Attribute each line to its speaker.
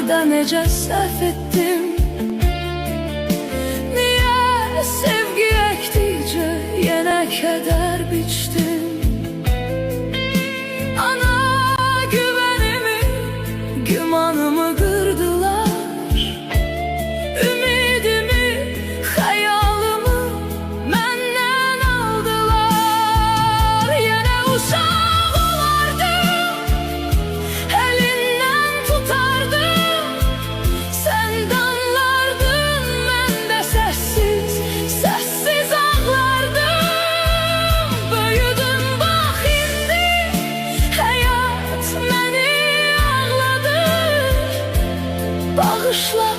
Speaker 1: ayda necə səhv etdim? Niyə sevgi əkdikcə yenə kədər biçdim? Ana güvənimi, gümanımı qırdılar. Ümidimi, xəyalımı məndən aldılar. Yenə uşaq olardım, əlindən tutardım. Sən danlardın, mən də səssiz, səssiz ağlardım. Böyüdüm bax indi, həyat məni ağladı. Bağışla